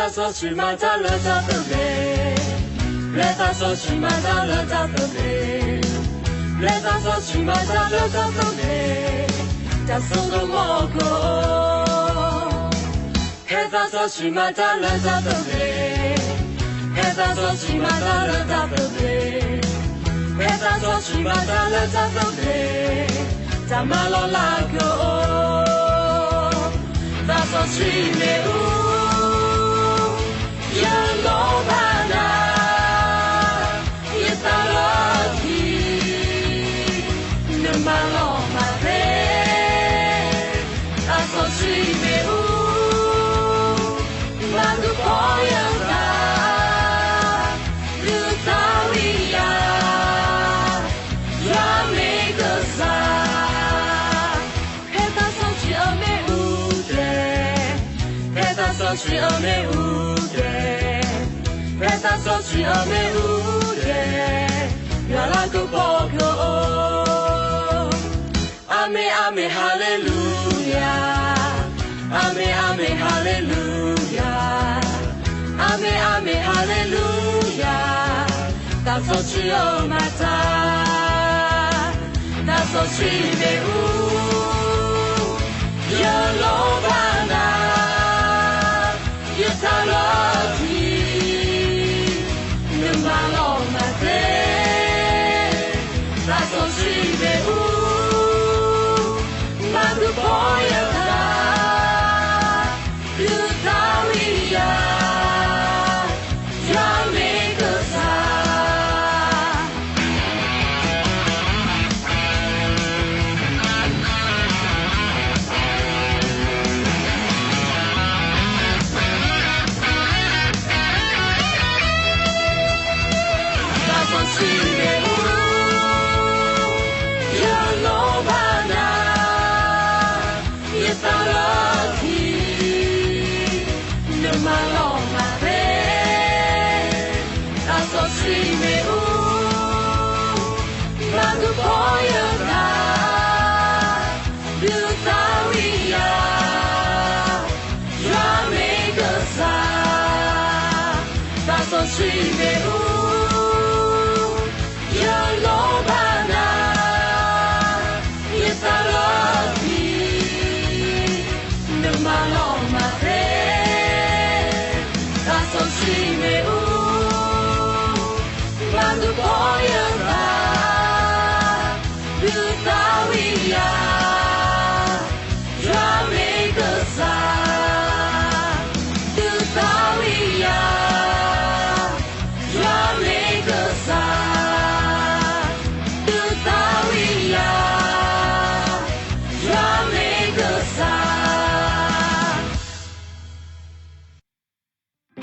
说去马扎勒扎的嘞，来他说去马扎勒扎的嘞，来他说去马扎勒扎的嘞，叫手都摸过，来他说去马扎勒扎的嘞，来他说去马扎勒扎的嘞，来他说去马扎勒扎的嘞，叫马罗拉狗，他说去没有。Yellow banana, yetarati, ne malo mate, aso shime u, madu koyata, lutawiya, yame kasa, heta sochi ame ude, heta sochi ame ude. Presta soci a me ude, yala ko poko. Ame ame hallelujah, ame ame hallelujah, ame ame hallelujah. Da soci o mata, da soci me u, yalo bana, yetarati. Lutawiya